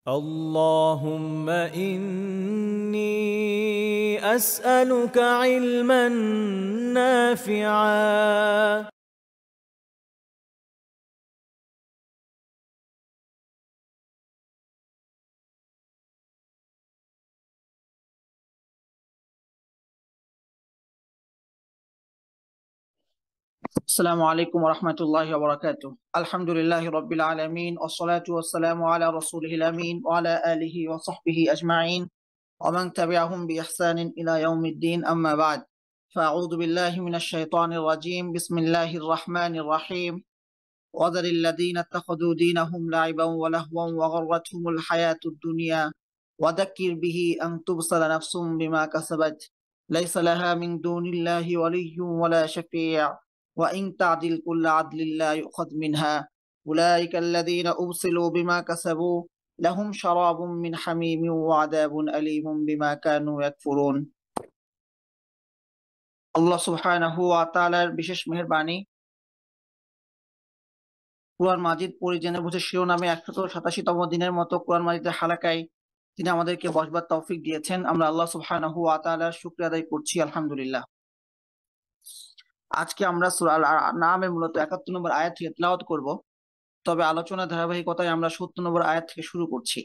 اللهم إني أسألك علما نافعا السلام عليكم ورحمة الله وبركاته. الحمد لله رب العالمين والصلاة والسلام على رسوله الأمين وعلى آله وصحبه أجمعين ومن تبعهم بإحسان إلى يوم الدين. أما بعد، فأعوذ بالله من الشيطان الرجيم. بسم الله الرحمن الرحيم. وذر الذين اتخذوا دينهم لعبا ولهوا وغرتهم الحياة الدنيا وذكر به أن تبصر نفس بما كسبت ليس لها من دون الله ولي ولا شفيع وإن تعدل كل عدل لا يؤخذ منها أولئك الذين أبصلوا بما كسبوا لهم شراب من حميم وعذاب أليم بما كانوا يكفرون. আল্লাহ সুবহানাহু ওয়া তাআলার বিশেষ মেহেরবানি, কুরআন মাজিদ পড়ে জেনে বুঝে শিরোনামে 187তম দিনের মতো কুরআন মাজিদের হালাকায় তিনি আমাদেরকে বসবার তৌফিক দিয়েছেন। আমরা আল্লাহ সুবহানাহু ওয়া তাআলার শুকরিয়া আদায় করছি, আলহামদুলিল্লাহ। আজকে আমরা সূরা আল-আনআমের মূলত 71 নম্বর আয়াত থেকে তিলাওয়াত করব। তবে আলোচনার ধারাবাহিকতায় আমরা 70 নম্বর আয়াত থেকে শুরু করছি।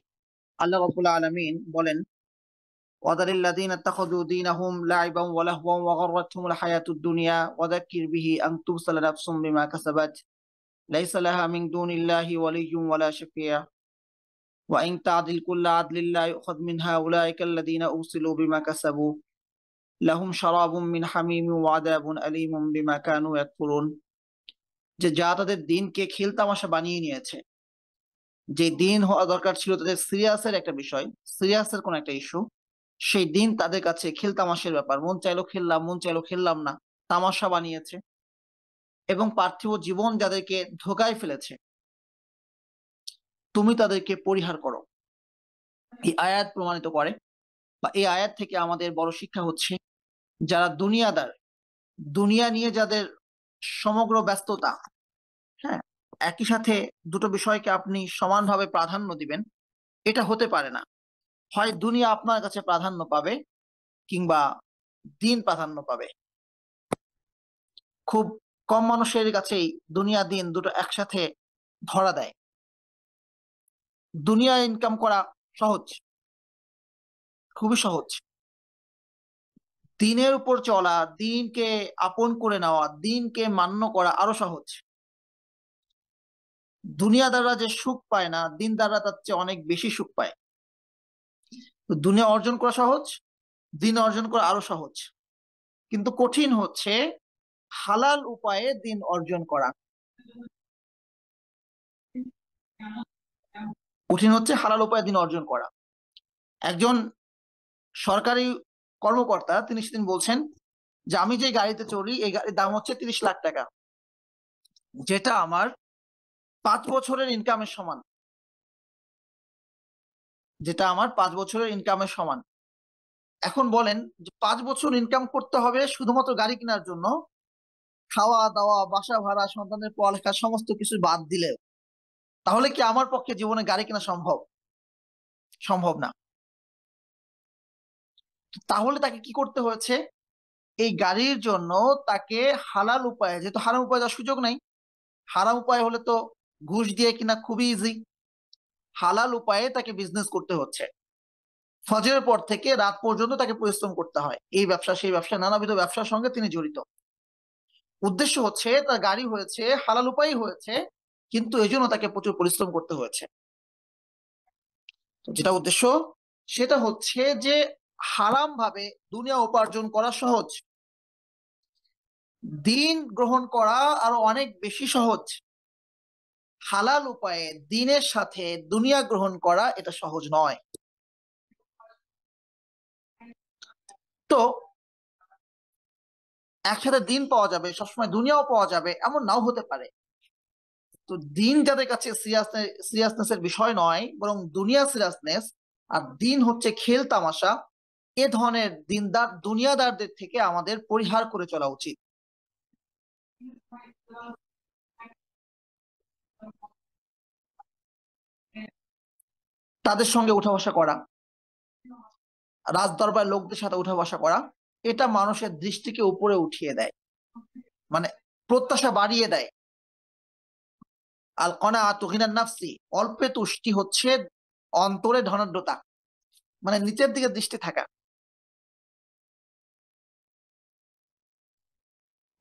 আল্লাহ রাব্বুল আলামিন বলেন, ওয়াদারিল্লাযীনা ইত্তাখাযু দীনাহুম লাইবান ওয়া লাহওয়ান ওয়া গাররাতহুমুল হায়াতুদ দুনিয়া ওয়া যাক্কির বিহি আন তুবসালা নাফসুম বিমা কাসাবাত লাইসা লাহা মিন দুনিল্লাহি ওয়ালিয়্যুন ওয়ালা শাফিয়া ওয়া ইন তা'দিল কুল্লা আদলিন লা ইউখায মিনহা উলাইকাল্লাযীনা উরসিলু বিমা কাসাবু লাহুম শারাবুম মিন হামিমিন ওয়া আযাবুন আলীমুম বিমা কানু ইয়াকফুরুন। যে যা তাদের দিনকে খেলতামাশা বানিয়ে নিয়েছে, যে দিন হওয়া দরকার ছিল তাদের সিরিয়াসের একটা বিষয়, সিরিয়াসের কোন একটা ইস্যু, সেই দিন তাদের কাছে খেলতামাশের ব্যাপার। মন চাইলো খেললাম, মন চাইলো খেললাম না, তামাশা বানিয়েছে। এবং পার্থিব জীবন যাদেরকে ধোঁকায় ফেলেছে, তুমি তাদেরকে পরিহার করো। এই আয়াত প্রমাণিত করে, বা এই আয়াত থেকে আমাদের বড় শিক্ষা হচ্ছে, যারা দুনিয়াদার, দুনিয়া নিয়ে যাদের সমগ্র ব্যস্ততা, হ্যাঁ, একই সাথে দুটো বিষয়কে আপনি সমানভাবে প্রাধান্য দিবেন, এটা হতে পারে না। হয় দুনিয়া আপনার কাছে প্রাধান্য পাবে, কিংবা দিন প্রাধান্য পাবে। খুব কম মানুষের কাছেই দুনিয়া দিন দুটো একসাথে ধরা দেয়। দুনিয়া ইনকাম করা সহজ, খুবই সহজ। দিনের উপর চলা, দিনকে আপন করে নেওয়া, দিনকে মান্য করা আরো সহজ। দুনিয়াদাররা যে সুখ পায় না, দিনদাররা তার চেয়ে অনেক বেশি সুখ পায়। তো দুনিয়া অর্জন করা সহজ, দিন অর্জন করা আরো সহজ। কিন্তু কঠিন হচ্ছে হালাল উপায়ে দিন অর্জন করা। কঠিন হচ্ছে হালাল উপায়ে দিন অর্জন করা। একজন সরকারি কর্মকর্তা তিনি সেদিন বলছেন যে আমি যে গাড়িতে চড়ি, এই গাড়ির দাম হচ্ছে 30 লাখ টাকা, যেটা আমার 5 বছরের ইনকামের সমান, যেটা আমার 5 বছরের ইনকামের সমান। এখন বলেন যে 5 বছর ইনকাম করতে হবে শুধুমাত্র গাড়ি কেনার জন্য, খাওয়া দাওয়া, বাসা ভাড়া, সন্তানের পড়ালেখা সমস্ত কিছু বাদ দিলে, তাহলে কি আমার পক্ষে জীবনে গাড়ি কেনা সম্ভব? সম্ভব না। তাহলে তাকে কি করতে হয়েছে? এই গাড়ির জন্য তাকে হালাল উপায়ে, যেহেতু হারাম উপায়ে যাওয়ার সুযোগ নাই, হারাম উপায় হলে তো ঘুষ দিয়ে কিনা খুবই ইজি, হালাল উপায়ে তাকে বিজনেস করতে হচ্ছে। ফজরের পর থেকে রাত পর্যন্ত তাকে পরিশ্রম করতে হয়। এই ব্যবসা সেই ব্যবসা, নানাবিধ ব্যবসার সঙ্গে তিনি জড়িত। উদ্দেশ্য হচ্ছে তার গাড়ি হয়েছে, হালাল উপায় হয়েছে, কিন্তু এই জন্য তাকে প্রচুর পরিশ্রম করতে হয়েছে। যেটা উদ্দেশ্য সেটা হচ্ছে যে হারাম ভাবে দুনিয়া উপার্জন করা সহজ, দিন গ্রহণ করা আরো অনেক বেশি সহজ। হালাল উপায়ে দিনের সাথে দুনিয়া গ্রহণ করা এটা সহজ নয়। তো একসাথে দিন পাওয়া যাবে, সবসময় দুনিয়াও পাওয়া যাবে এমন নাও হতে পারে। তো দিন যাদের কাছে সিরিয়াসনেসের বিষয় নয়, বরং দুনিয়া সিরিয়াসনেস, আর দিন হচ্ছে খেল তামাশা, এ ধরনের দিনদার দুনিয়াদারদের থেকে আমাদের পরিহার করে চলা উচিত। তাদের সঙ্গে উঠা বসা করা, রাজদরবার লোকদের সাথে উঠা বসা করা, এটা মানুষের দৃষ্টিকে উপরে উঠিয়ে দেয়, মানে প্রত্যাশা বাড়িয়ে দেয়। আল কনাআতু গিনান নাফসি, অল্পে তুষ্টি হচ্ছে অন্তরে ধনাঢ্যতা, মানে নিচের দিকে দৃষ্টি থাকা।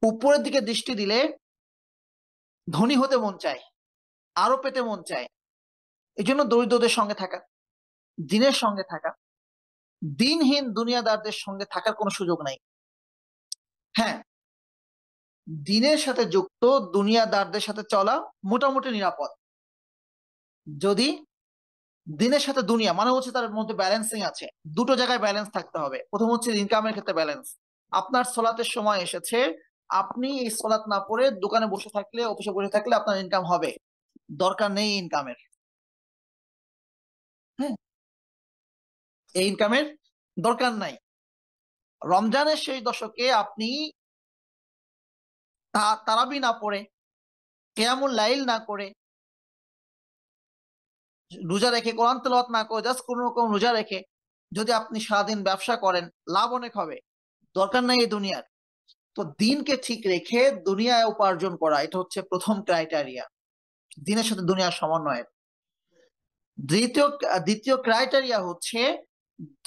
উপরের দিকে দৃষ্টি দিলে ধনী হতে মন চায়, আরো পেতে মন চায়, এই জন্য দরিদ্রদের সঙ্গে থাকা, দিনের সঙ্গে থাকা। দিনহীন দুনিয়াদারদের সঙ্গে থাকার কোনো সুযোগ নাই। হ্যাঁ, দিনের সাথে যুক্ত দুনিয়াদারদের সাথে চলা মোটামুটি নিরাপদ, যদি দিনের সাথে দুনিয়া মানে হচ্ছে তার মধ্যে ব্যালেন্সিং আছে। দুটো জায়গায় ব্যালেন্স থাকতে হবে। প্রথম হচ্ছে ইনকামের ক্ষেত্রে ব্যালেন্স। আপনার সলাতের সময় এসেছে, আপনি এই সলাত না পড়ে দোকানে বসে থাকলে, অফিসে বসে থাকলে আপনার ইনকাম হবে, দরকার নেই ইনকামের। হ্যাঁ, এই ইনকামের দরকার নাই। রমজানের শেষ দশকে আপনি তারাবি না পড়ে, কিয়ামুল লাইল না করে, রোজা রেখে, কোরআন তেলাওয়াত না করে, জাস্ট কোন রকম রোজা রেখে যদি আপনি সারাদিন ব্যবসা করেন, লাভ অনেক হবে, দরকার নাই এই দুনিয়ার। তো দিনকে ঠিক রেখে দুনিয়ায় উপার্জন করা, এটা হচ্ছে প্রথম ক্রাইটেরিয়া দিনের সাথে দুনিয়ার সমন্বয়ের। দ্বিতীয় দ্বিতীয় ক্রাইটেরিয়া হচ্ছে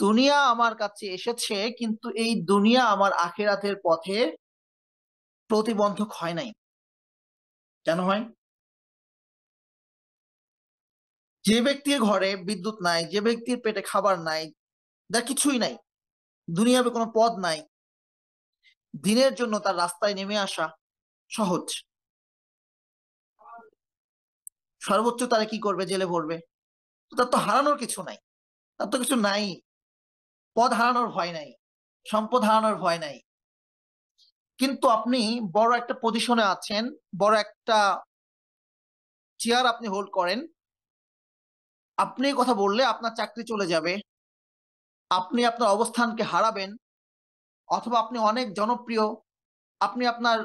দুনিয়া আমার কাছে এসেছে, কিন্তু এই দুনিয়া আমার আখিরাতের পথে প্রতিবন্ধক হয় নাই। কেন হয়? যে ব্যক্তির ঘরে বিদ্যুৎ নাই, যে ব্যক্তির পেটে খাবার নাই, যার কিছুই নাই, দুনিয়াবে কোনো পদ নাই, দিনের জন্য তার রাস্তায় নেমে আসা সহজ। সর্বোচ্চ তারা কি করবে? জেলে ভরবে। তার তো হারানোর কিছু নাই, তার তো কিছু নাই। পদ হারানোর ভয় নাই, সম্পদ হারানোর ভয় নাই। কিন্তু আপনি বড় একটা পজিশনে আছেন, বড় একটা চেয়ার আপনি হোল্ড করেন, আপনি এই কথা বললে আপনার চাকরি চলে যাবে, আপনি আপনার অবস্থানকে হারাবেন, অথবা আপনি অনেক জনপ্রিয়, আপনি আপনার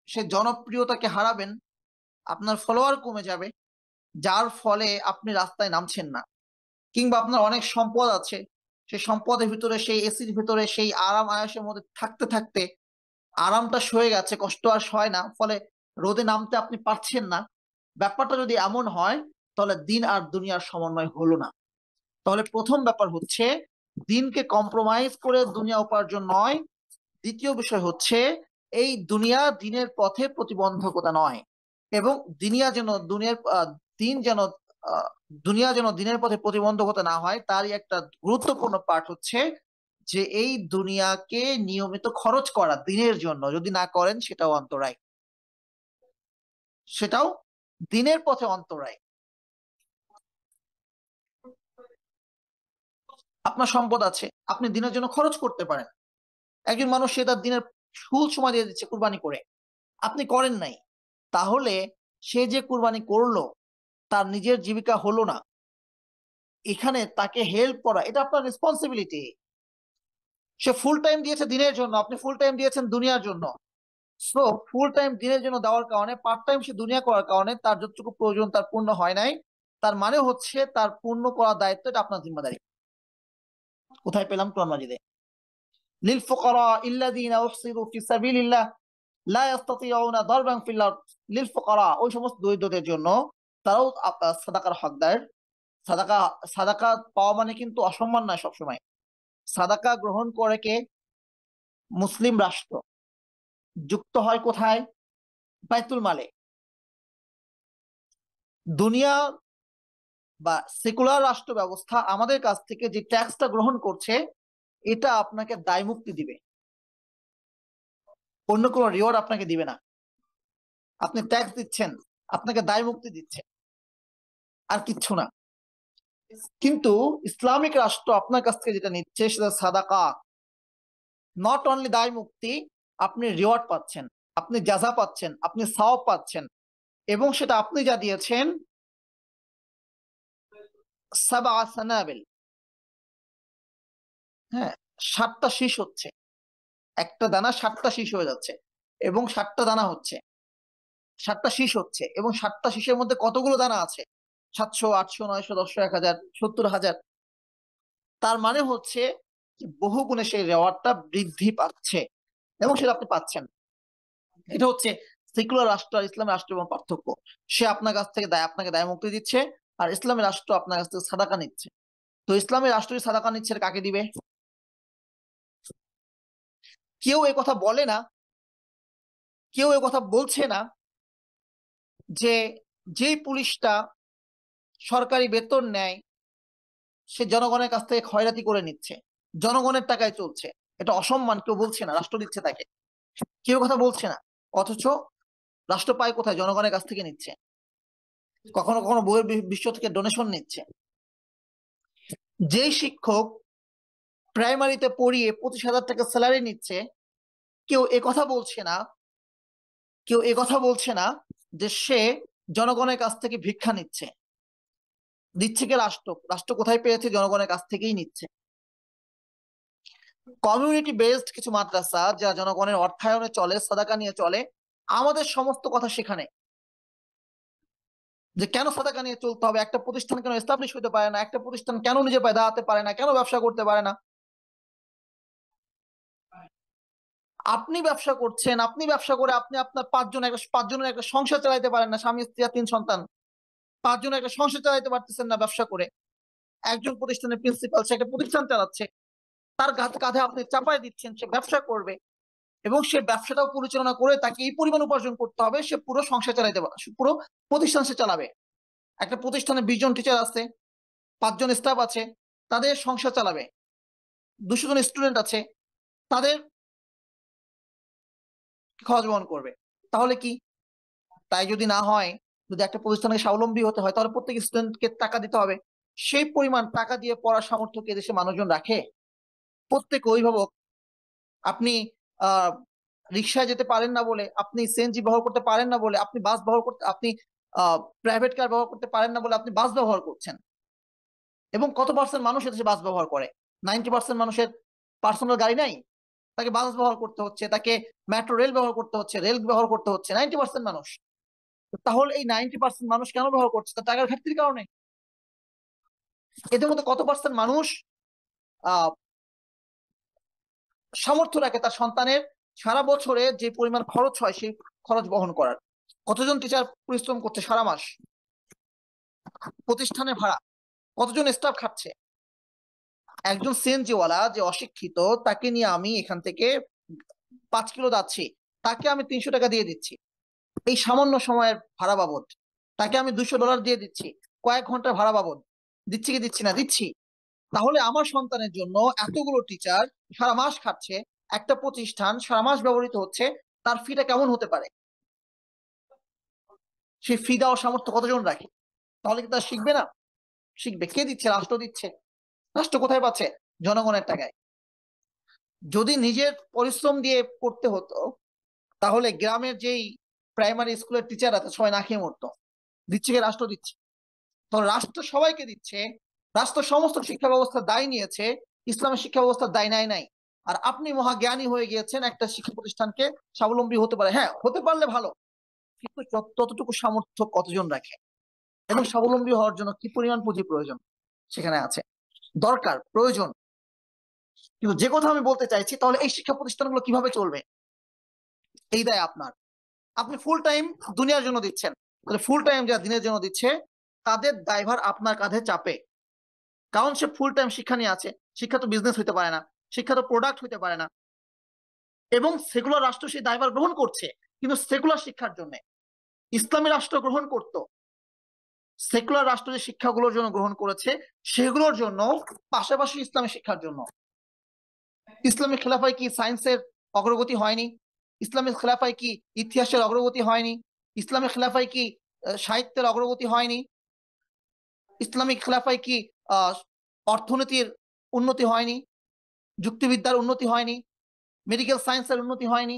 সে জনপ্রিয়তাকে হারাবেন, আপনার ফলোয়ার কমে যাবে, যার ফলে আপনি রাস্তায় নামছেন না। কিংবা আপনার অনেক সম্পদ আছে, সেই সম্পদের ভিতরে, সেই এসির ভিতরে, সেই আরাম আয়েশের মধ্যে থাকতে থাকতে আরামটা সয়ে গেছে, কষ্ট আর সয় না, ফলে রোদে নামতে আপনি পারছেন না। ব্যাপারটা যদি এমন হয়, তাহলে দিন আর দুনিয়ার সমন্বয় হলো না। তাহলে প্রথম ব্যাপার হচ্ছে দিনকে কম্প্রোমাইজ করে দুনিয়া উপার্জন নয়। দ্বিতীয় বিষয় হচ্ছে এই দুনিয়া দিনের পথে প্রতিবন্ধকতা নয়, এবং দুনিয়া যেন দুনিয়ার দিন যেন আহ, দুনিয়া যেন দিনের পথে প্রতিবন্ধকতা না হয়, তারই একটা গুরুত্বপূর্ণ পার্ট হচ্ছে যে এই দুনিয়াকে নিয়মিত খরচ করা দিনের জন্য। যদি না করেন সেটাও অন্তরায়, সেটাও দিনের পথে অন্তরায়। আপনার সম্পদ আছে, আপনি দিনের জন্য খরচ করতে পারেন। একজন মানুষ সে তার দিনের ফুল সময় দিয়ে দিচ্ছে কুরবানি করে, আপনি করেন নাই, তাহলে সে যে কুরবানি করলো তার নিজের জীবিকা হলো না। এখানে তাকে হেল্প করা এটা আপনার রেসপন্সিবিলিটি। সে ফুল টাইম দিয়েছে দিনের জন্য, আপনি ফুল টাইম দিয়েছেন দুনিয়ার জন্য। সো ফুল টাইম দিনের জন্য দেওয়ার কারণে, পার্ট টাইম সে দুনিয়া করার কারণে তার যতটুকু প্রয়োজন তার পূর্ণ হয় নাই। তার মানে হচ্ছে তার পূর্ণ করার দায়িত্ব এটা আপনার জিম্মাদারি। কোথায় পেলাম? কোরআন মাজিদে। লিল ফুকারা ইল্লাযীনা উহসিরু ফি সাবিলিল্লাহ লা ইস্তাতিউনা দারবান ফিল আরদ। লিল ফুকারা, ওই সমস্ত দরিদ্রদের জন্য, তারাও সাদাকার হকদার। সাদাকা, সাদাকা পাওয়া মানে কিন্তু অসম্মান নয় সবসময়। সাদাকা গ্রহণ করে কে? মুসলিম রাষ্ট্র। যুক্ত হয় কোথায়? বাইতুল মালে। দুনিয়া বা সেকুলার রাষ্ট্র ব্যবস্থা আমাদের কাছ থেকে যে ট্যাক্সটা গ্রহণ করছে, এটা আপনাকে দায় মুক্তি দিবে, অন্য কোনো রিওয়ার্ড আপনাকে দিবে না। আপনি ট্যাক্স দিচ্ছেন, আপনাকে দায় মুক্তি দিচ্ছে, আর কিচ্ছু না। কিন্তু ইসলামিক রাষ্ট্র আপনার কাছ থেকে যেটা নিচ্ছে সেটা সাদাকা। নট অনলি দায় মুক্তি, আপনি রিওয়ার্ড পাচ্ছেন, আপনি জাযা পাচ্ছেন, আপনি সওয়াব পাচ্ছেন, এবং সেটা আপনি যা দিয়েছেন সাবা সানাবিল, হ্যাঁ, 7টা শীষ হচ্ছে। একটা দানা 7টা শীষ হয়ে যাচ্ছে, এবং 7টা দানা হচ্ছে, 7টা শীষ হচ্ছে, এবং 7টা শীষের মধ্যে কতগুলো দানা আছে? 700, 800, 900, 1000, 1000, 70,000, তার মানে হচ্ছে বহু গুণে সেই রেওয়ার্ডটা বৃদ্ধি পাচ্ছে এবং সেটা আপনি পাচ্ছেন। এটা হচ্ছে সেকুলার রাষ্ট্র আর ইসলামী রাষ্ট্রের মধ্যে পার্থক্য। সে আপনার কাছ থেকে আপনাকে দায় মুক্তি দিচ্ছে, আর ইসলামী রাষ্ট্র আপনার কাছ থেকে সাদাকা নিচ্ছে। তো ইসলামী রাষ্ট্র সাদাকা নিচ্ছে, কাকে দিবে? কেউ এ কথা বলে না, কেউ এ কথা বলছে না যে যেই পুলিশটা সরকারি বেতন নেয় সে জনগণের কাছ থেকে খয়রাতি করে নিচ্ছে, জনগণের টাকায় চলছে, এটা অসম্মান। কেউ বলছে না, রাষ্ট্র দিচ্ছে তাকে, কেউ কথা বলছে না। অথচ রাষ্ট্র পায় কোথায়? জনগণের কাছ থেকে নিচ্ছে, কখনো কখনো বইয়ের বিশ্ব থেকে ডোনেশন নিচ্ছে। যেই শিক্ষক প্রাইমারিতে পড়িয়ে 25,000 টাকা স্যালারি নিচ্ছে, কেউ এ কথা বলছে না, কেউ এ কথা বলছে না যে সে জনগণের কাছ থেকে ভিক্ষা নিচ্ছে। দিচ্ছে কে? রাষ্ট্র। রাষ্ট্র কোথায় পেয়েছে? জনগণের কাছ থেকেই নিচ্ছে। কমিউনিটি বেসড কিছু মাদ্রাসা যা জনগণের অর্থায়নে চলে, সাদাকা নিয়ে চলে, আমাদের সমস্ত কথা সেখানে যে কেন সাদাকা নিয়ে চলতে হবে, একটা প্রতিষ্ঠান কেন এস্টাবলিশ হতে পারে না, একটা প্রতিষ্ঠান কেন নিজে পায়ে দাঁড়াতে পারে না, কেন ব্যবসা করতে পারে না। আপনি ব্যবসা করছেন, আপনি ব্যবসা করে আপনি আপনার পাঁচজনের একটা সংসার চালাইতে পারেন না, স্বামী স্ত্রী আর 3 সন্তান, 5 জনের একটা সংসার চালাইতে পারতেছেন না ব্যবসা করে। একজন প্রতিষ্ঠানের প্রিন্সিপাল, সে একটা প্রতিষ্ঠান চালাচ্ছে, তার কাঁধে আপনি চাপাই দিচ্ছেন সে ব্যবসা করবে, এবং সে ব্যবসাটাও পরিচালনা করে তাকে এই পরিমাণ উপার্জন করতে হবে, সে পুরো সংসার চালাইতে পারে, পুরো প্রতিষ্ঠান সে চালাবে। একটা প্রতিষ্ঠানে 20 জন টিচার আছে, 5 জন স্টাফ আছে, তাদের সংসার চালাবে। 200 জন স্টুডেন্ট আছে, তাদের খরচ বহন করবে। তাহলে কি? তাই যদি না হয়, যদি একটা প্রতিষ্ঠানকে স্বাবলম্বী হতে হয়, তাহলে প্রত্যেক স্টুডেন্টকে টাকা দিতে হবে। সেই পরিমাণ টাকা দিয়ে পড়ার সামর্থ্য কি দেশে মানুষজন রাখে? প্রত্যেক অভিভাবক, আপনি আহ রিক্সায় যেতে পারেন না বলে, আপনি সিএনজি ব্যবহার করতে পারেন না বলে, আপনি বাস ব্যবহার করতে, আপনি প্রাইভেট কার ব্যবহার করতে পারেন না বলে আপনি বাস ব্যবহার করছেন। এবং কত পার্সেন্ট মানুষ এদেশে বাস ব্যবহার করে? 90% মানুষের পার্সোনাল গাড়ি নাই, তাকে বাস ব্যবহার করতে হচ্ছে, তাকে মেট্রো রেল ব্যবহার করতে হচ্ছে, রেল ব্যবহার করতে হচ্ছে 90% মানুষ। তাহলে এই 90% মানুষ কেন ব্যবহার করছে? তার টাকার ঘাটতির কারণে। এদের মধ্যে কত পার্সেন্ট মানুষ আহ সামর্থ্য রাখে তার সন্তানের সারা বছরে যে পরিমাণ খরচ হয় সেই খরচ বহন করার? কতজন টিচার পরিশ্রম করছে সারা মাস? প্রতিষ্ঠানে ভাড়া, কতজন স্টাফ খাচ্ছে? একজন সিএনজিওয়ালা যে অশিক্ষিত, তাকে নিয়ে আমি এখান থেকে 5 কিলো যাচ্ছি, তাকে আমি 300 টাকা দিয়ে দিচ্ছি এই সামান্য সময়ের ভাড়া বাবদ, তাকে আমি $200 দিয়ে দিচ্ছি কয়েক ঘন্টার ভাড়া বাবদ। দিচ্ছি কি দিচ্ছি না? দিচ্ছি। তাহলে আমার সন্তানের জন্য এতগুলো টিচার সারা মাস খাচ্ছে, একটা প্রতিষ্ঠান সারা মাস ব্যবহৃত হচ্ছে, তার ফিটা কেমন হতে পারে? সেই ফি দেওয়ার সামর্থ্য কতজন রাখে? তাহলে কি তারা শিখবে না? শিখবে। কে দিচ্ছে? রাষ্ট্র দিচ্ছে। রাষ্ট্র কোথায় পাচ্ছে? জনগণের টাকায়। যদি নিজের পরিশ্রম দিয়ে করতে হতো, তাহলে গ্রামের যেই প্রাইমারি স্কুলের টিচার আছে সবাই না খেয়ে মরতো। দিচ্ছে কে? রাষ্ট্র দিচ্ছে। তো রাষ্ট্র সবাইকে দিচ্ছে, রাষ্ট্র সমস্ত শিক্ষা ব্যবস্থার দায় নিয়েছে, ইসলামের শিক্ষা ব্যবস্থার দায় নাই। আর আপনি মহাজ্ঞানী হয়ে গিয়েছেন, একটা শিক্ষা প্রতিষ্ঠানকে স্বাবলম্বী হতে পারে, হ্যাঁ হতে পারলে ভালো, কিন্তু ততটুকু সামর্থ্য কতজন রাখে? এবং স্বাবলম্বী হওয়ার জন্য কি পরিমাণ পুঁজি প্রয়োজন সেখানে আছে, দরকার, প্রয়োজন। কিন্তু যে কথা আমি বলতে চাইছি, তাহলে এই শিক্ষা প্রতিষ্ঠানগুলো কিভাবে চলবে? এই দায় আপনার। আপনি ফুল টাইম দুনিয়ার জন্য দিচ্ছেন, তাহলে ফুল টাইম যারা দিনের জন্য দিচ্ছে তাদের দায়ভার আপনার কাঁধে চাপে। কারণ সে ফুল টাইম শিক্ষা নিয়ে আছে। শিক্ষা তো বিজনেস হইতে পারে না, শিক্ষা তো প্রোডাক্ট হইতে পারে না। এবং সেকুলার রাষ্ট্র সেই দায়ভার গ্রহণ করছে, কিন্তু সেকুলার শিক্ষার জন্য। ইসলামী রাষ্ট্র গ্রহণ করত, সেকুলার রাষ্ট্র যে শিক্ষাগুলোর জন্য গ্রহণ করেছে সেগুলোর জন্য, পাশাপাশি ইসলামী শিক্ষার জন্য। ইসলামী খেলাফায় কি সায়েন্সের অগ্রগতি হয়নি? ইসলামী খেলাফায় কি ইতিহাসের অগ্রগতি হয়নি? ইসলামী খেলাফায় কি সাহিত্যের অগ্রগতি হয়নি? ইসলামিক খেলাফায় কি অর্থনীতির উন্নতি হয়নি? যুক্তিবিদ্যার উন্নতি হয়নি? মেডিকেল সায়েন্সের উন্নতি হয়নি?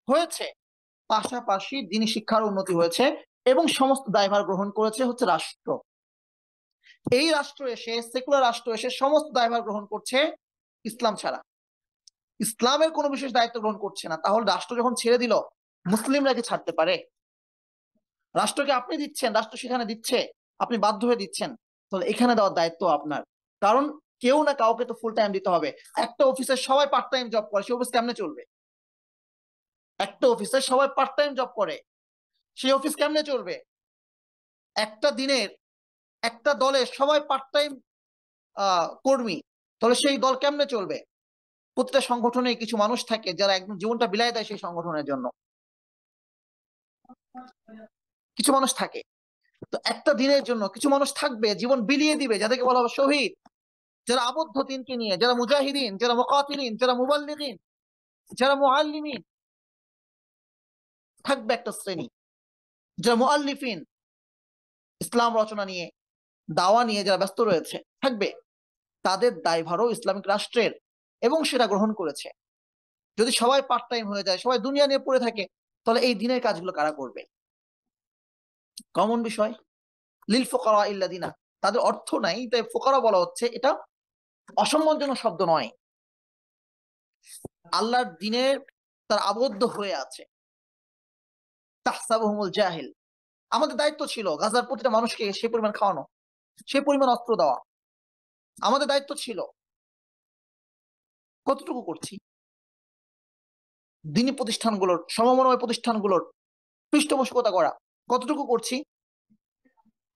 হয়েছে। পাশাপাশি দ্বীনি শিক্ষার উন্নতি হয়েছে, এবং সমস্ত দায়ভার গ্রহণ করেছে হচ্ছে রাষ্ট্র। এই রাষ্ট্র এসে, সেকুলার রাষ্ট্র এসে সমস্ত দায়ভার গ্রহণ করছে ইসলাম ছাড়া, ইসলামের কোনো বিশেষ দায়িত্ব গ্রহণ করছে না। তাহলে রাষ্ট্র যখন ছেড়ে দিল, মুসলিমরা কি ছাড়তে পারে? রাষ্ট্রকে আপনি দিচ্ছেন, রাষ্ট্র সেখানে দিচ্ছে, আপনি বাধ্য হয়ে দিচ্ছেন, তাহলে এখানে দেওয়ার দায়িত্ব আপনার। কারণ কেউ না কাউকে তো ফুল টাইম দিতে হবে। একটা অফিসে সবাই পার্ট টাইম জব করে, সেই অফিস কেমনে চলবে? একটা অফিসে সবাই পার্ট টাইম জব করে, সেই অফিস কেমনে চলবে? একটা দিনের একটা দলে সবাই পার্ট টাইম কর্মী, তাহলে সেই দল কেমনে চলবে? প্রতিটা সংগঠনে কিছু মানুষ থাকে যারা একদম জীবনটা বিলাই দেয় সেই সংগঠনের জন্য, কিছু মানুষ থাকে। তো একটা দিনের জন্য কিছু মানুষ থাকবে জীবন বিলিয়ে দিবে, যাদেরকে বলা হবে শহীদ, যারা আবদ্ধ দিনকে নিয়ে, যারা মুজাহিদিন, যারা মুকাতিলিন, যারা মুবাল্লিগিন, যারা মুআল্লিমিন। থাকবে একটা শ্রেণী যারা মুআল্লিফিন, ইসলাম রচনা নিয়ে, দাওয়া নিয়ে যারা ব্যস্ত রয়েছে থাকবে। তাদের দায়ভারও ইসলামিক রাষ্ট্রের, এবং সেটা গ্রহণ করেছে। যদি সবাই পার্ট টাইম হয়ে যায়, সবাই দুনিয়া নিয়ে পড়ে থাকে, তাহলে এই দিনের কাজগুলো কারা করবে? কমন বিষয়। লিল ফুকারা ইল্লাযিনা, তাদের অর্থ নাই তাই ফুকারা বলা হচ্ছে, এটা অসম্মানজনক শব্দ নয়। আল্লাহর দিনের তার আবদ্ধ হয়ে আছে। তাহসাবুহুমুল জাহিল, আমাদের দায়িত্ব ছিল গাজার প্রতিটা মানুষকে সে পরিমাণ খাওয়ানো, সে পরিমাণ অস্ত্র দেওয়া, আমাদের দায়িত্ব ছিল। কতটুকু করছি? দিনী প্রতিষ্ঠানগুলোর, সমমনয় প্রতিষ্ঠানগুলোর পৃষ্ঠপোষকতা করা কতটুকু করছি?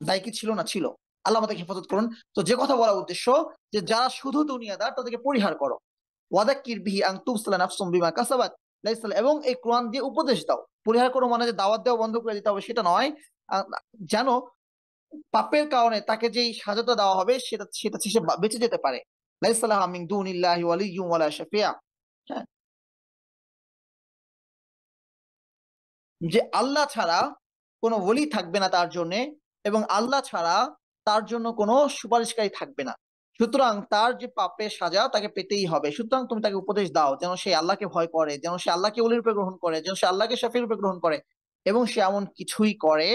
দায় কি ছিল না? ছিল। আল্লাহ আমাদেরকে হেফাজত করুন। তো যে কথা বলা উদ্দেশ্য, যে যারা শুধু দুনিয়াদার তাদেরকে পরিহার করো। ওয়াদাক্কির বিহি আন তুবসিলা নাফসুম বিমা কাসাবাত, এবং এই কোরআন দিয়ে উপদেশ দাও। পরিহার করো মানে যে দাওয়াত দেওয়া বন্ধ করে দিতে হবে সেটা নয়। যেন পাপের কারণে তাকে যেই সাজাটা দেওয়া হবে সেটা সেটা সে বেঁচে যেতে পারে। লাইসা লাহা মিন দুনিল্লাহি ওয়ালিয়্যুন ওয়ালা শাফিয়া। হ্যাঁ, যে আল্লাহ ছাড়া কোনো ওলি থাকবে না তার জন্য, এবং আল্লাহ ছাড়া তার জন্য কোনো সুপারিশকারী থাকবে না। সুতরাং তার যে পাপের সাজা তাকে পেতেই হবে। সুতরাং তুমি তাকে উপদেশ দাও যেন সে আল্লাহকে ভয় করে, যেন সে আল্লাহকে ওলির রূপে গ্রহণ করে, যেন সে আল্লাহকে শাফির রূপে গ্রহণ করে, এবং সে এমন কিছুই করে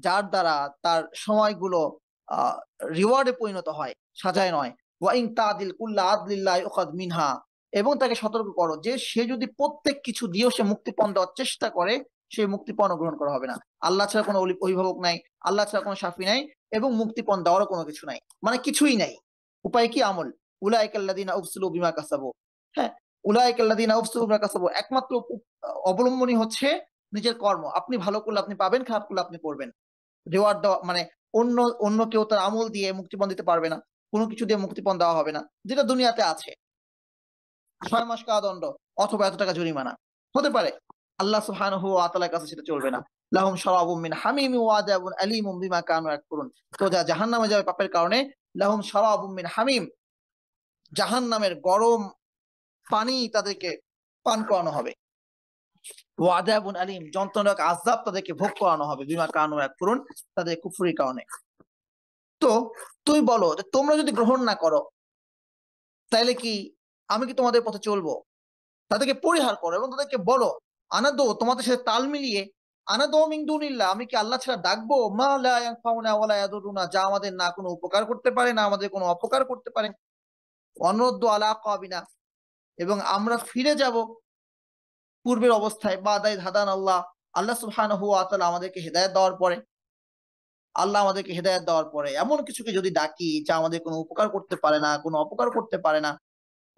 যার দ্বারা তার সময়গুলো রিওয়ার্ডে পরিণত হয়, সাজায় নয়। ওয়া ইন তাদিল কুল্লা আদলিল্লাহি উখাদ মিনহা, এবং তাকে সতর্ক করো যে সে যদি প্রত্যেক কিছু দিয়েও সে মুক্তিপণ দেওয়ার চেষ্টা করে, সেই মুক্তিপণ গ্রহণ করা হবে না। আল্লাহ ছাড়া কোনো অভিভাবক নাই, আল্লাহ ছাড়া কোনো সাফি নাই, এবং মুক্তিপণ দেওয়ারও কোনো কিছু নাই, মানে কিছুই নাই। উপায় কি? আমল। উলাইকাল্লাযিনা উবসিলু বিমা কাসাবু। হ্যাঁ, উলাইকাল্লাযিনা উবসিলু বিমা কাসাবু, একমাত্র অবলম্বনই হচ্ছে নিজের কর্ম। আপনি ভালো করলে আপনি পাবেন, খারাপ করলে আপনি করবেন। রেওয়ার্ড দেওয়া মানে অন্য অন্য কেউ তার আমল দিয়ে মুক্তিপণ দিতে পারবে না, কোনো কিছু দিয়ে মুক্তিপণ দেওয়া হবে না, যেটা দুনিয়াতে আছে। 6 মাস কারাদণ্ড অথবা এত টাকা জরিমানা হতে পারে। আল্লাহ সুবহানাহু ওয়া তাআলার কাছে সেটা চলবে না। লাহুম শারাবুম মিন হামিমিন ওয়া আযাবুন আলীমুম বিমা কানু ইয়াকফুরুন। তো যা জাহান্নামে যাবে পাপের কারণে, লাহুম শারাবুম মিন হামিম, জাহান্নামের গরম পানি তাদেরকে পান করানো হবে। ওয়া আযাবুন আলীম, যন্ত্রণাদায়ক আযাব তাদেরকে ভোগ করানো হবে, বিমা কানু ইয়াকফুরুন, তাদের কুফরির কারণে। তো তুই বলো যে তোমরা যদি গ্রহণ না করো তাহলে কি আমি কি তোমাদের পথে চলবো? তাদেরকে পরিহার করো এবং তাদেরকে বলো, আনাদো, তোমাদের সাথে তাল মিলিয়ে, আনাদো মিন দুনিল্লাহ, আমি কি আল্লাহ ছাড়া ডাকবো, মা লা ইয়ানফাউনা ওয়া লা ইয়াদুরুনা, যা আমাদের না কোনো উপকার করতে পারে না আমাদের কোনো অপকার করতে পারে। অনরদ্দু আলা আকাবিনা, এবং আমরা ফিরে যাব পূর্বের অবস্থায়। বাদাই হাদান আল্লাহ, আল্লাহ সুবহানাহু ওয়া তাআলা আমাদেরকে হেদায়েত দেওয়ার পরে, আল্লাহ আমাদেরকে হেদায়েত দেওয়ার পরে এমন কিছুকে যদি ডাকি যা আমাদের কোনো উপকার করতে পারে না, কোনো অপকার করতে পারে না,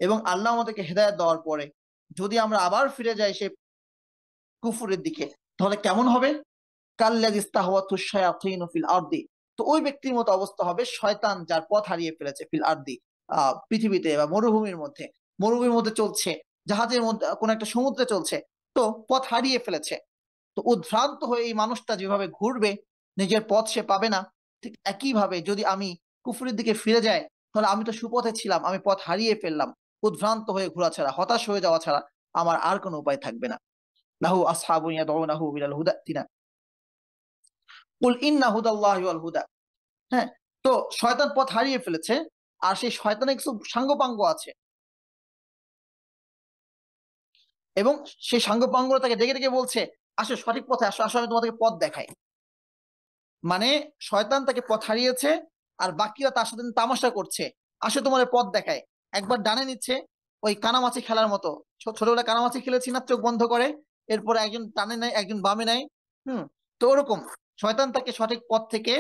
এবং আল্লাহ আমাদেরকে হেদায়েত দেওয়ার পরে যদি আমরা আবার ফিরে যাই সে কুফুরের দিকে, তাহলে কেমন হবে? কাল্লাযী ইসতাহওয়াতুশ শায়াতিনু ফিল আরদি, তো ওই ব্যক্তির মতো অবস্থা হবে শয়তান যার পথ হারিয়ে ফেলেছে, ফিল আরদি, পৃথিবীতে বা মরুভূমির মধ্যে। মরুভূমির মধ্যে চলছে, জাহাজের মধ্যে কোন একটা সমুদ্রে চলছে, তো পথ হারিয়ে ফেলেছে। তো উদ্ভ্রান্ত হয়ে এই মানুষটা যেভাবে ঘুরবে, নিজের পথ সে পাবে না। ঠিক একই ভাবে যদি আমি কুফরের দিকে ফিরে যাই, তাহলে আমি তো সুপথে ছিলাম, আমি পথ হারিয়ে ফেললাম। উদ্ভ্রান্ত হয়ে ঘোরা ছাড়া, হতাশ হয়ে যাওয়া ছাড়া আমার আর কোনো উপায় থাকবে না। লাহু আসহাবুন ইয়াদউনাহু ইলাল হুদা তিনা, কুল ইন্না হুদাল্লাহি ওয়াল হুদা। হ্যাঁ, তো শয়তান পথ হারিয়ে ফেলেছে, আর সেই শয়তানের কিছু সাঙ্গপাঙ্গ আছে, এবং সেই সাঙ্গপাঙ্গরা তাকে ডেকে ডেকে বলছে, আসো সঠিক পথে আসো, আসো আমি তোমাদেরকে পথ দেখাই। মানে শয়তান তাকে পথ হারিয়েছে, আর বাকিরা তার সাথে তামাশা করছে, আসো তোমাদের পথ দেখায়। একবার ডানে নিচ্ছে, ওই কানামাছি খেলার মতো, ছোটবেলায় কানামাছি খেলেছি না, চোখ বন্ধ করে, এরপরে একজন ডানে নেয় একজন বামে নেয়। হুম, তো ওরকম শয়তান তাকে সঠিক পথ থেকে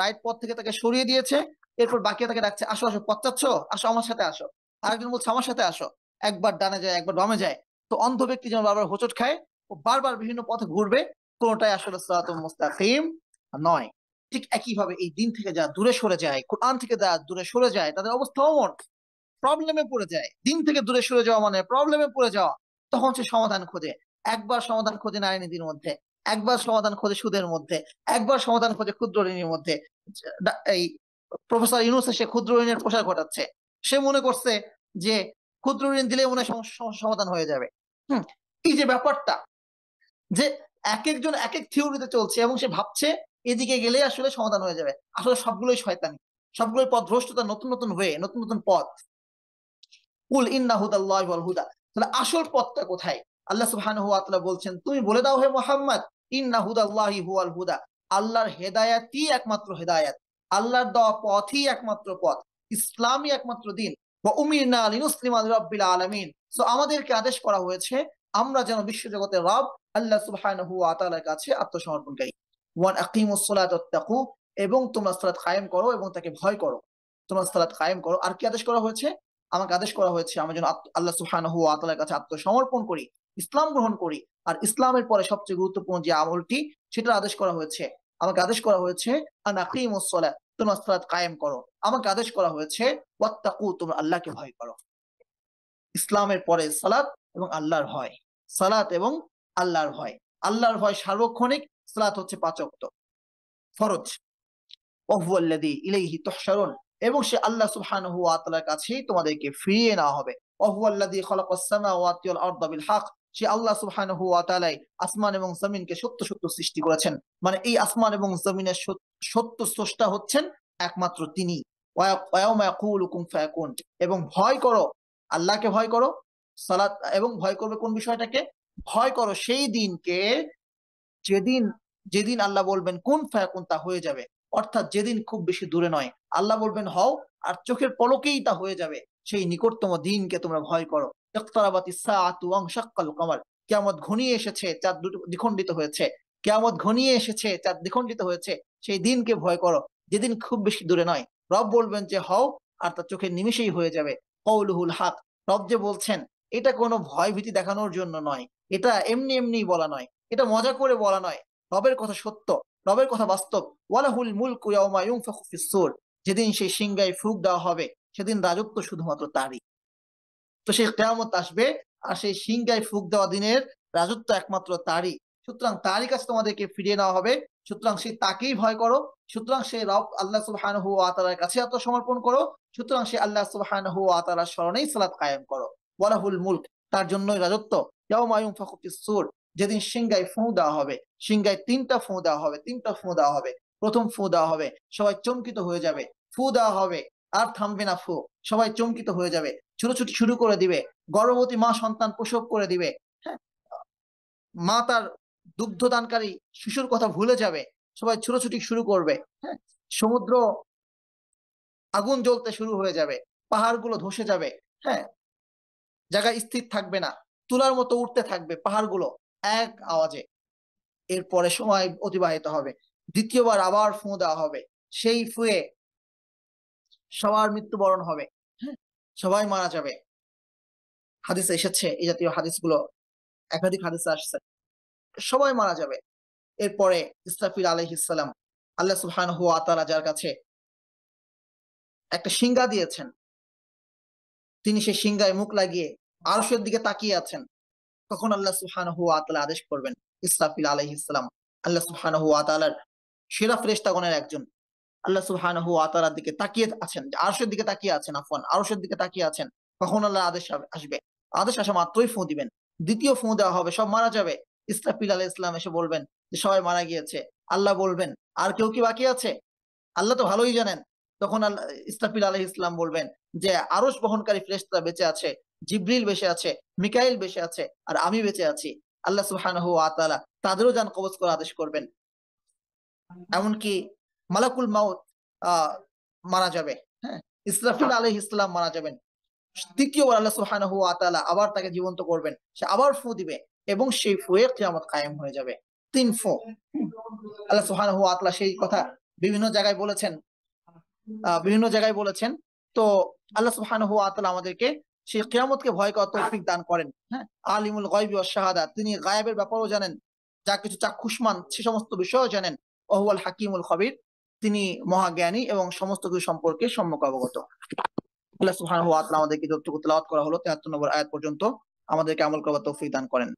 রাইট পথ থেকে তাকে সরিয়ে দিয়েছে। এরপর বাকি তাকে ডাকছে, আসো আসো, পথ চাচ্ছ, আসো আমার সাথে আসো। আরেকজন বলছে আমার সাথে আসো। একবার ডানে যায়, একবার বামে যায়। তো অন্ধ ব্যক্তি যেন বারবার হোঁচট খায়, ও বারবার বিভিন্ন পথে ঘুরবে, কোনোটাই আসলে সিরাতুল মুস্তাকিম নয়। ঠিক একইভাবে এই দিন থেকে যা দূরে সরে যায়, কোরআন থেকে যা দূরে সরে যায়, তাদের অবস্থা অমন, প্রবলেমে পড়ে যায়। দিন থেকে দূরে সরে যাওয়া মানে প্রবলেমে পড়ে যাওয়া। তখন সে সমাধান খোঁজে। একবার সমাধান খোঁজে নারী নীতির মধ্যে, একবার সমাধান খোঁজে সুদের মধ্যে, একবার সমাধান খোঁজে ক্ষুদ্র ঋণের মধ্যে। এই প্রফেসর ইউনূস সে ক্ষুদ্র ঋণের প্রসার ঘটাচ্ছে। সে মনে করছে যে ক্ষুদ্র ঋণ দিলে মনে হয় সমস্যার সমাধান হয়ে যাবে। এই যে ব্যাপারটা, যে এক একজন এক এক থিওরিতে চলছে এবং সে ভাবছে এদিকে গেলে আসলে সমাধান হয়ে যাবে। আসলে সবগুলোই শয়তানি, সবগুলোই পথ ভ্রষ্টতা, নতুন নতুন ওয়ে, নতুন নতুন পথ। কুল ইন্না হুদাল্লাহি ওয়াল হুদা। তাহলে আসল পথটা কোথায়? আল্লাহ সুবহানাহু ওয়া তাআলা বলছেন, তুমি বলে দাও হে মুহাম্মদ, ইন্না হুদাল্লাহি হুয়াল হুদা, আল্লাহর হেদায়েতই একমাত্র হেদায়েত, আল্লাহর দেওয়া পথই একমাত্র পথ, ইসলামই একমাত্র দিন। ওয়া উমিরনা লিনুসলিমা লিরাব্বিল আলামিন। সো আমাদেরকে আদেশ করা হয়েছে আমরা যেন বিশ্বজগতের রব আল্লাহ সুবহানাহু ওয়া তাআলার কাছে আত্মসমর্পণকারী। ওয়ান আকিমুস সালাতা ওয়াত্তাকু, এবং তোমরা সালাত কায়েম করো এবং তাকে ভয় করো। তোমরা সালাত কায়েম করো। আর কি আদেশ করা হয়েছে? আমাকে আদেশ করা হয়েছে আমরা যেন আল্লাহ সুবহানাহু ওয়া তাআলার কাছে আত্মসমর্পণ করি, ইসলাম গ্রহণ করি। আর ইসলামের পরে সবচেয়ে গুরুত্বপূর্ণ যে আমলটি, সেটার আদেশ করা হয়েছে। আমাকে আদেশ করা হয়েছে আন আকিমুস সালাত, তোমরা সালাত কায়েম করো। আমাকে আদেশ করা হয়েছে ওয়াত্তাকু, তোমরা আল্লাহকে ভয় করো। ইসলামের পরে সালাত এবং আল্লাহর ভয়, সালাত এবং আল্লাহর ভয়। আল্লাহর ভয় সার্বক্ষণিক, সালাত হচ্ছে ৫ ওয়াক্ত ফরজ। ওয়াহুয়াল্লাযী ইলাইহি তুহশারুন, এবং সে আল্লাহ সুবহানাহু ওয়া তাআলার কাছেই তোমাদেরকে ফিরিয়ে নেওয়া হবে। ওয়াহুয়াল্লাযী খালাকাস সামাওয়াতি ওয়াল আরদা বিল হক, সে আল্লাহ সুবহানাহু ওয়া তাআলাই আসমান এবং জমিনকে সত্য সত্য সৃষ্টি করেছেন। মানে এই আসমান এবং জমিনের সত্য স্রষ্টা হচ্ছেন একমাত্র তিনি। ওয়া ইয়াউমা ইয়াকুলু কুন ফায়াকুন, এবং ভয় করো, আল্লাহকে ভয় করো। সালাত এবং ভয় করবে কোন বিষয়টাকে? ভয় করো সেই দিনকে যেদিন যেদিন আল্লাহ বলবেন কুন ফায়াকুন, তা হয়ে যাবে। অর্থাৎ যেদিন খুব বেশি দূরে নয়, আল্লাহ বলবেন হও, আর চোখের পলকেই তা হয়ে যাবে। সেই নিকটতম দিনকে তোমরা ভয় করো। ইকতারাবাতিস সাআতু ওয়ানশাক্কাল কমার, কিয়ামত ঘনিয়ে এসেছে, চাঁদ দ্বিখণ্ডিত হয়েছে। কিয়ামত ঘনিয়ে এসেছে, চাঁদ দ্বিখণ্ডিত হয়েছে। সেই দিনকে ভয় করো, যেদিন খুব বেশি দূরে নয়। রব বলবেন যে হও, আর তার চোখের নিমেষেই হয়ে যাবে। কওলুহুল হক, রব যে বলছেন এটা কোনো ভয় ভীতি দেখানোর জন্য নয়, এটা এমনি এমনি বলা নয়, এটা মজা করে বলা নয়। রবের কথা সত্য, রবের কথা বাস্তব। ওয়ালাহুল মুলকু ইয়াউমা ইউনফাখু ফিস-সূর, যেদিন সেই সিংহায় ফুঁক দেওয়া হবে, সেদিন রাজত্ব শুধুমাত্র তারই। তো সেই কিয়ামত আসবে, আর সেই সিংহায় ফুঁক দেওয়া দিনের রাজত্ব একমাত্র তারই। সুতরাং তারই কাছে তোমাদেরকে ফিরিয়ে নেওয়া হবে। সুতরাং সেই তাকেই ভয় করো। সুতরাং সেই রব আল্লাহ সুবহানাহু ওয়া তাআলার কাছে আত্মসমর্পণ করো। সুতরাং সেই আল্লাহ সুবহানাহু ওয়া তাআলার স্মরণেই সালাত কায়েম করো। ওয়ালাহুল মুলক, তার জন্যই রাজত্ব। ইয়াউমা ইউনফাখু ফিস-সূর, যেদিন সিংহায় ফুঁ দেওয়া হবে। সিংহায় ৩টা ফুঁ দেওয়া হবে, ৩টা ফুঁ দেওয়া হবে। প্রথম ফুঁ দেওয়া হবে, সবাই চমকিত হয়ে যাবে। ফুঁ দেওয়া হবে, আর থামবে না ফুঁ, সবাই চমকিত হয়ে যাবে, ছুটোছুটি শুরু করে দিবে। গর্ভবতী মা সন্তান প্রসব করে দিবে। হ্যাঁ, মা তার দুগ্ধদানকারী শিশুর কথা ভুলে যাবে, সবাই ছুটোছুটি শুরু করবে। হ্যাঁ, সমুদ্র আগুন জ্বলতে শুরু হয়ে যাবে, পাহাড়গুলো ধসে যাবে। হ্যাঁ, জায়গায় স্থির থাকবে না, তুলার মতো উঠতে থাকবে পাহাড়গুলো এক আওয়াজে। এরপরে সময় অতিবাহিত হবে, দ্বিতীয়বার আবার ফুঁ দেওয়া হবে। সেই ফুঁয়ে সবার মৃত্যুবরণ হবে। হ্যাঁ, সবাই মারা যাবে। হাদিসে এসেছে, এই জাতীয় হাদিসগুলো একাধিক হাদিসে আসছে, সবাই মারা যাবে। এরপরে ইসরাফিল আলাইহিস সালাম, আল্লাহ সুবহানাহু ওয়া তাআলা যার কাছে একটা সিংহা দিয়েছেন, তিনি সেই সিংহায় মুখ লাগিয়ে আরশের দিকে তাকিয়ে আছেন। তখন আল্লাহ সুবহানাহু ওয়া তাআলা আদেশ করবেন, ইসরাফিল আলাইহিস সালাম আল্লাহ সুবহানাহু ওয়া তাআলার সেরা ফেরেশতাগণের একজন, আল্লাহ সুবহানাহু ওয়া তাআলার দিকে তাকিয়ে আছেন, আরশের দিকে তাকিয়ে আছেন, আফওয়ান আরশের দিকে তাকিয়ে আছেন। তখন আল্লাহর আদেশ আসবে। আদেশ আসা মাত্রই ফুঁ দিবেন। দ্বিতীয় ফুঁ দেওয়া হবে, সব মারা যাবে। ইসরাফিল আলাইহিস সালাম এসে বলবেন যে সবাই মারা গিয়েছে। আল্লাহ বলবেন আর কেউ কি বাকি আছে? আল্লাহ তো ভালোই জানেন। তখন আল্লাহ ইসরাফিল আলাইহিস সালাম বলবেন যে আরশ বহনকারী ফেরেশতা বেঁচে আছে, জিবরিল বেঁচে আছে, মিকাইল বেঁচে আছে, আর আমি বেঁচে আছি। আল্লাহ সুবহানাহু ওয়া তাআলা তাদেরও জান কবজ করার আদেশ করবেন। এমনকি মালাকুল মাউত মারা যাবে। হ্যাঁ, ইসরাফিল আলাইহিস সালাম মারা যাবেন। তৃতীয়বার আল্লাহ সুবহানাহু ওয়া তাআলা আবার তাকে জীবন্ত করবেন, সে আবার ফু দিবে, এবং সেই ফুয়ে কিয়ামত কায়েম হয়ে যাবে। ৩ ফু। আল্লাহ সুবহানাহু ওয়া তাআলা সেই কথা বিভিন্ন জায়গায় বলেছেন, তো আল্লাহ সুবহানাহু ওয়া তাআলা আমাদেরকে সেই কিয়ামতকে ভয় করার তৌফিক দান করেন। হ্যাঁ, আলিমুল গায়বি ওয়াশ শাহাদা, তিনি গায়েবের ব্যাপারেও জানেন, যা কিছু চাক্ষুষমান সে সমস্ত বিষয়ও জানেন। ওয়া হুয়াল হাকিমুল খাবীর, তিনি মহাজ্ঞানী এবং সমস্ত কিছু সম্পর্কে সম্যক অবগত। আল্লাহ সুবহানাহু ওয়া তাআলা আমাদেরকে যতটুকু তেলাওয়াত করা হলো ৭৩ নম্বর আয়াত পর্যন্ত আমাদেরকে আমল করার তৌফিক দান করেন।